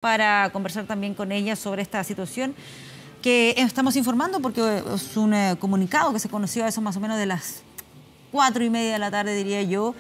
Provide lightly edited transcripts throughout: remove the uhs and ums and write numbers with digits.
para conversar también con ella sobre esta situación que estamos informando porque es un comunicado que se conoció a eso más o menos de las 4:30 de la tarde, diría yo.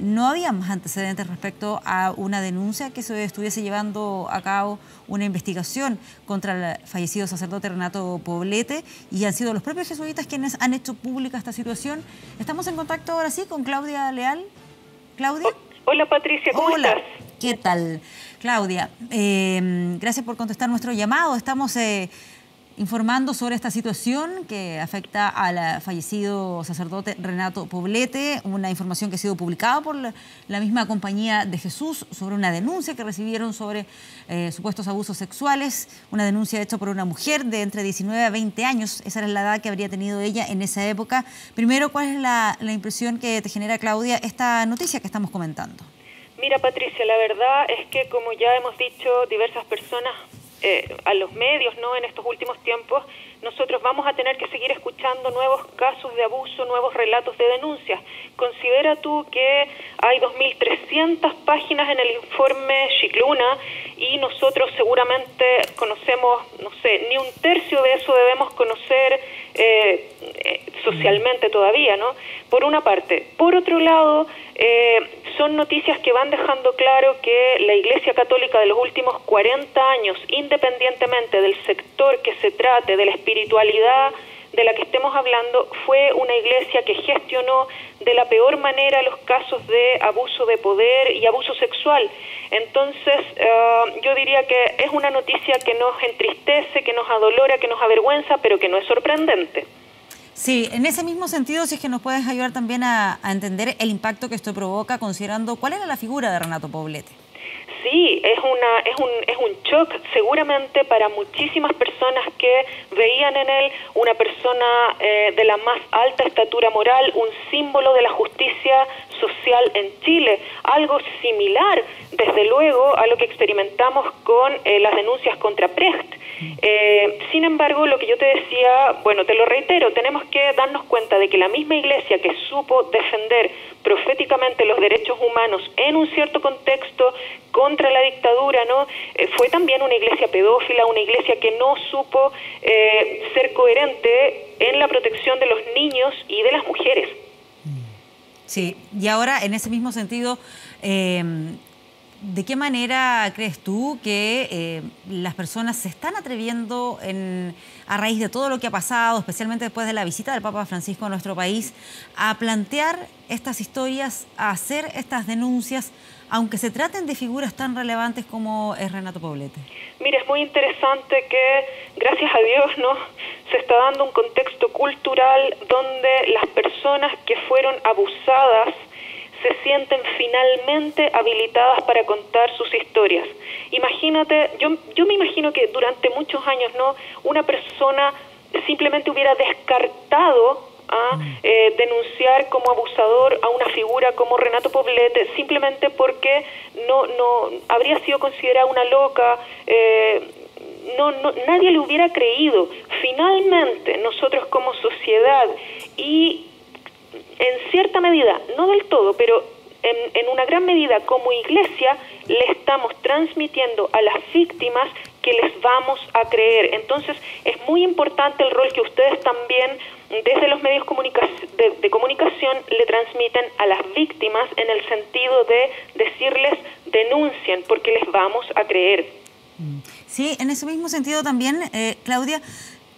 No había más antecedentes respecto a una denuncia que se estuviese llevando a cabo una investigación contra el fallecido sacerdote Renato Poblete, y han sido los propios jesuitas quienes han hecho pública esta situación. Estamos en contacto ahora sí con Claudia Leal. ¿Claudia? Hola Patricia, ¿cómo estás? ¿Qué tal, Claudia? Gracias por contestar nuestro llamado. Estamos informando sobre esta situación que afecta al fallecido sacerdote Renato Poblete, una información que ha sido publicada por la misma Compañía de Jesús sobre una denuncia que recibieron sobre supuestos abusos sexuales, una denuncia hecha por una mujer de entre 19 a 20 años, esa era la edad que habría tenido ella en esa época. Primero, ¿cuál es la impresión que te genera, Claudia, esta noticia que estamos comentando? Mira Patricia, la verdad es que como ya hemos dicho diversas personas a los medios, ¿no?, en estos últimos tiempos, nosotros vamos a tener que seguir escuchando nuevos casos de abuso, nuevos relatos de denuncias. Considera tú que hay 2.300 páginas en el informe Scicluna y nosotros seguramente conocemos, no sé, ni un tercio de eso debemos conocer socialmente todavía, ¿no? Por una parte. Por otro lado, son noticias que van dejando claro que la Iglesia Católica de los últimos 40 años, independientemente del sector que se trate, de la espiritualidad de la que estemos hablando, fue una iglesia que gestionó de la peor manera los casos de abuso de poder y abuso sexual. Entonces, yo diría que es una noticia que nos entristece, que nos adolora, que nos avergüenza, pero que no es sorprendente. Sí, en ese mismo sentido, si es que nos puedes ayudar también a entender el impacto que esto provoca, considerando cuál era la figura de Renato Poblete. Sí, es un shock seguramente para muchísimas personas que veían en él una persona de la más alta estatura moral, un símbolo de la justicia social en Chile, algo similar, desde luego, a lo que experimentamos con las denuncias contra Precht. Sin embargo, lo que yo te decía, bueno, te lo reitero, tenemos que darnos cuenta de que la misma iglesia que supo defender proféticamente los derechos humanos en un cierto contexto contra la dictadura, ¿no? Fue también una iglesia pedófila, una iglesia que no supo ser coherente en la protección de los niños y de las mujeres. Sí, y ahora en ese mismo sentido, ¿de qué manera crees tú que las personas se están atreviendo a raíz de todo lo que ha pasado, especialmente después de la visita del Papa Francisco a nuestro país, a plantear estas historias, a hacer estas denuncias, aunque se traten de figuras tan relevantes como es Renato Poblete? Mira, es muy interesante que, gracias a Dios, ¿no?, se está dando un contexto cultural donde las personas que fueron abusadas se sienten finalmente habilitadas para contar sus historias. Imagínate, yo me imagino que durante muchos años, ¿no?, una persona simplemente hubiera descartado denunciar como abusador a una figura como Renato Poblete, simplemente porque no habría sido considerada una loca, nadie le hubiera creído. Finalmente, nosotros como sociedad y en cierta medida, no del todo, pero en una gran medida como iglesia, le estamos transmitiendo a las víctimas que les vamos a creer. Entonces, es muy importante el rol que ustedes también, desde los medios de comunicación, le transmiten a las víctimas en el sentido de decirles, denuncien, porque les vamos a creer. Sí, en ese mismo sentido también, Claudia,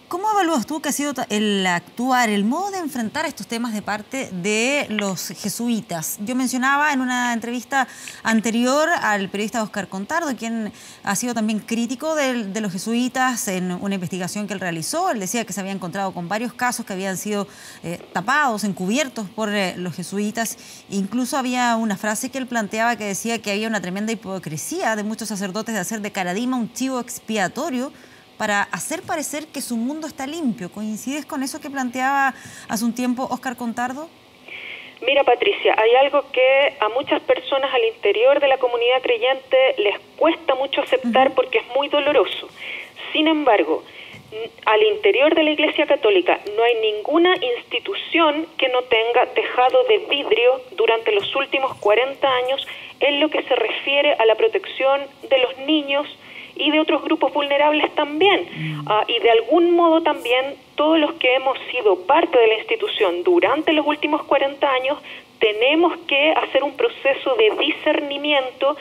¿cómo evalúas tú que ha sido el actuar, el modo de enfrentar estos temas de parte de los jesuitas? Yo mencionaba en una entrevista anterior al periodista Óscar Contardo, quien ha sido también crítico de los jesuitas en una investigación que él realizó. Él decía que se había encontrado con varios casos que habían sido tapados, encubiertos por los jesuitas. Incluso había una frase que él planteaba que decía que había una tremenda hipocresía de muchos sacerdotes de hacer de Caradima un chivo expiatorio para hacer parecer que su mundo está limpio. ¿Coincides con eso que planteaba hace un tiempo Óscar Contardo? Mira, Patricia, hay algo que a muchas personas al interior de la comunidad creyente les cuesta mucho aceptar porque es muy doloroso. Sin embargo, al interior de la Iglesia Católica no hay ninguna institución que no tenga tejado de vidrio durante los últimos 40 años en lo que se refiere a la protección de los niños y de otros grupos vulnerables también. Y de algún modo también todos los que hemos sido parte de la institución durante los últimos 40 años tenemos que hacer un proceso de discernimiento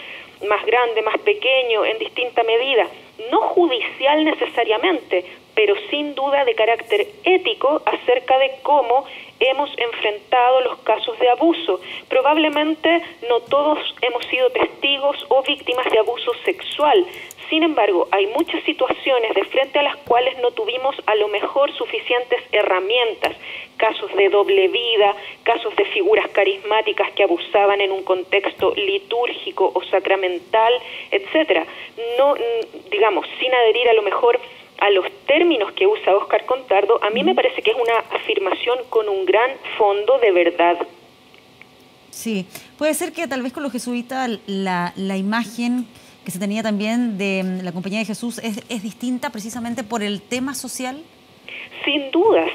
más grande, más pequeño, en distinta medida, no judicial necesariamente, pero sin duda de carácter ético acerca de cómo hemos enfrentado los casos de abuso. Probablemente no todos hemos sido testigos o víctimas de abuso sexual. Sin embargo, hay muchas situaciones de frente a las cuales no tuvimos a lo mejor suficientes herramientas, casos de doble vida, casos de figuras carismáticas que abusaban en un contexto litúrgico o sacramental, etcétera. No, digamos, sin adherir a lo mejor a los términos que usa Óscar Contardo, a mí me parece que es una afirmación con un gran fondo de verdad. Sí, puede ser que tal vez con los jesuitas la imagen que se tenía también de la Compañía de Jesús es distinta precisamente por el tema social. Sin duda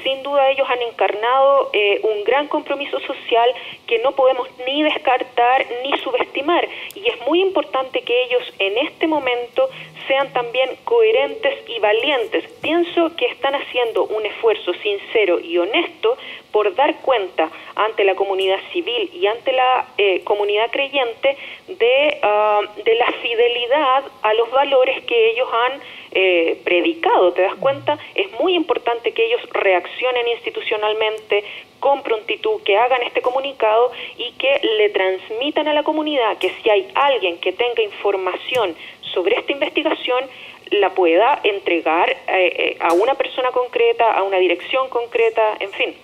ellos han encarnado un gran compromiso social que no podemos ni descartar ni subestimar, y es muy importante que ellos en este momento sean también coherentes y valientes. Pienso que están haciendo un esfuerzo sincero y honesto por dar cuenta ante la comunidad civil y ante la comunidad creyente de la fidelidad a los valores que ellos han predicado. ¿Te das cuenta? Es muy importante que ellos reaccionen institucionalmente con prontitud, que hagan este comunicado y que le transmitan a la comunidad que si hay alguien que tenga información sobre esta investigación, la pueda entregar a una persona concreta, a una dirección concreta, en fin.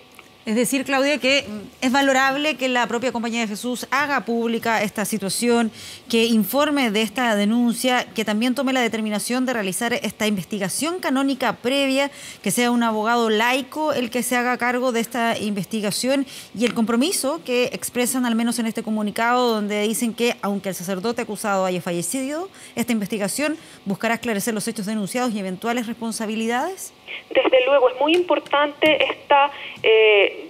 Es decir, Claudia, que es valorable que la propia Compañía de Jesús haga pública esta situación, que informe de esta denuncia, que también tome la determinación de realizar esta investigación canónica previa, que sea un abogado laico el que se haga cargo de esta investigación, y el compromiso que expresan al menos en este comunicado, donde dicen que aunque el sacerdote acusado haya fallecido, esta investigación buscará esclarecer los hechos denunciados y eventuales responsabilidades. Desde luego, es muy importante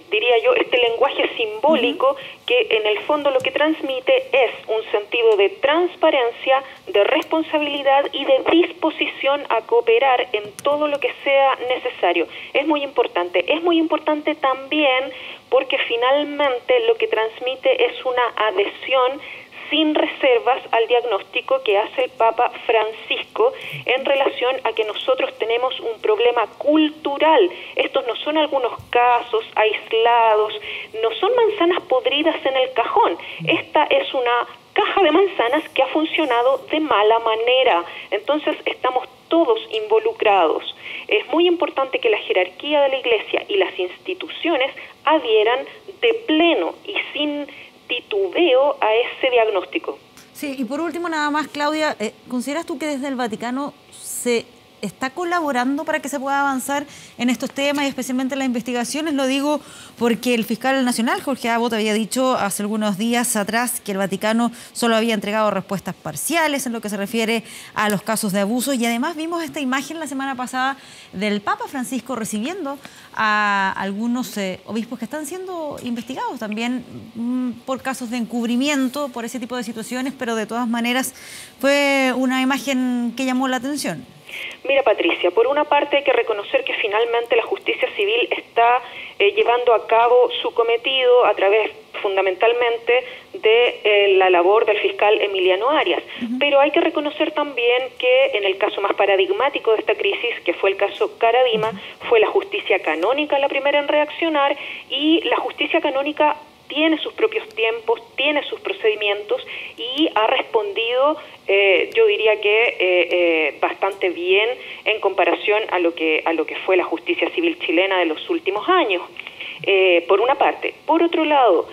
diría yo, este lenguaje simbólico que en el fondo lo que transmite es un sentido de transparencia, de responsabilidad y de disposición a cooperar en todo lo que sea necesario. Es muy importante también porque finalmente lo que transmite es una adhesión sin reservas al diagnóstico que hace el Papa Francisco en relación a que nosotros tenemos un problema cultural. Estos no son algunos casos aislados, no son manzanas podridas en el cajón. Esta es una caja de manzanas que ha funcionado de mala manera. Entonces estamos todos involucrados. Es muy importante que la jerarquía de la Iglesia y las instituciones adhieran de pleno y sin titubeo a ese diagnóstico. Sí, y por último nada más, Claudia, ¿consideras tú que desde el Vaticano se está colaborando para que se pueda avanzar en estos temas y especialmente en las investigaciones? Lo digo porque el fiscal nacional, Jorge Abbott, había dicho hace algunos días atrás que el Vaticano solo había entregado respuestas parciales en lo que se refiere a los casos de abuso, y además vimos esta imagen la semana pasada del Papa Francisco recibiendo a algunos obispos que están siendo investigados también por casos de encubrimiento, por ese tipo de situaciones, pero de todas maneras fue una imagen que llamó la atención. Mira, Patricia, por una parte hay que reconocer que finalmente la justicia civil está llevando a cabo su cometido a través fundamentalmente de la labor del fiscal Emiliano Arias. Pero hay que reconocer también que en el caso más paradigmático de esta crisis, que fue el caso Caradima, fue la justicia canónica la primera en reaccionar, y la justicia canónica tiene sus propios tiempos, tiene sus procedimientos y ha respondido, yo diría que bastante bien en comparación a lo que fue la justicia civil chilena de los últimos años, por una parte. Por otro lado,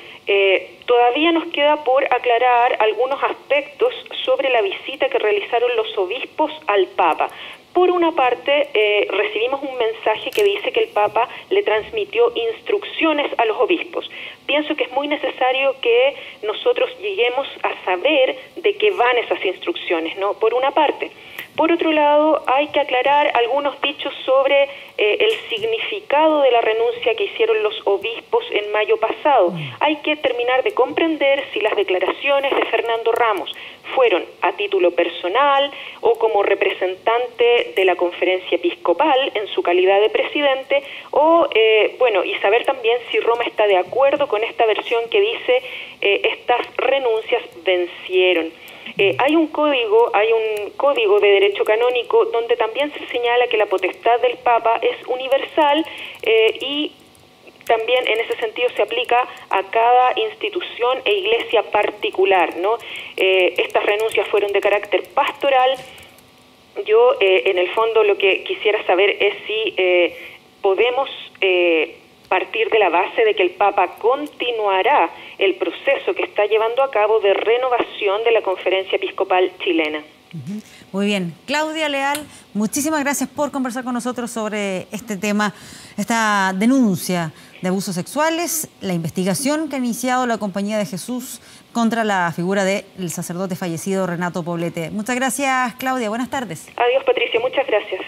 todavía nos queda por aclarar algunos aspectos sobre la visita que realizaron los obispos al Papa. Por una parte, recibimos un mensaje que dice que el Papa le transmitió instrucciones a los obispos. Pienso que es muy necesario que nosotros lleguemos a saber de qué van esas instrucciones, ¿no? Por una parte. Por otro lado, hay que aclarar algunos dichos sobre el significado de la renuncia que hicieron los obispos en mayo pasado. Hay que terminar de comprender si las declaraciones de Fernando Ramos fueron a título personal o como representante de la Conferencia Episcopal en su calidad de presidente, o y saber también si Roma está de acuerdo con esta versión que dice estas renuncias vencieron. Hay un código de derecho canónico donde también se señala que la potestad del Papa es universal y también en ese sentido se aplica a cada institución e iglesia particular, ¿no? Estas renuncias fueron de carácter pastoral. Yo, en el fondo, lo que quisiera saber es si podemos partir de la base de que el Papa continuará el proceso que está llevando a cabo de renovación de la Conferencia Episcopal chilena. Muy bien. Claudia Leal, muchísimas gracias por conversar con nosotros sobre este tema, esta denuncia de abusos sexuales, la investigación que ha iniciado la Compañía de Jesús contra la figura del sacerdote fallecido Renato Poblete. Muchas gracias, Claudia. Buenas tardes. Adiós, Patricia. Muchas gracias.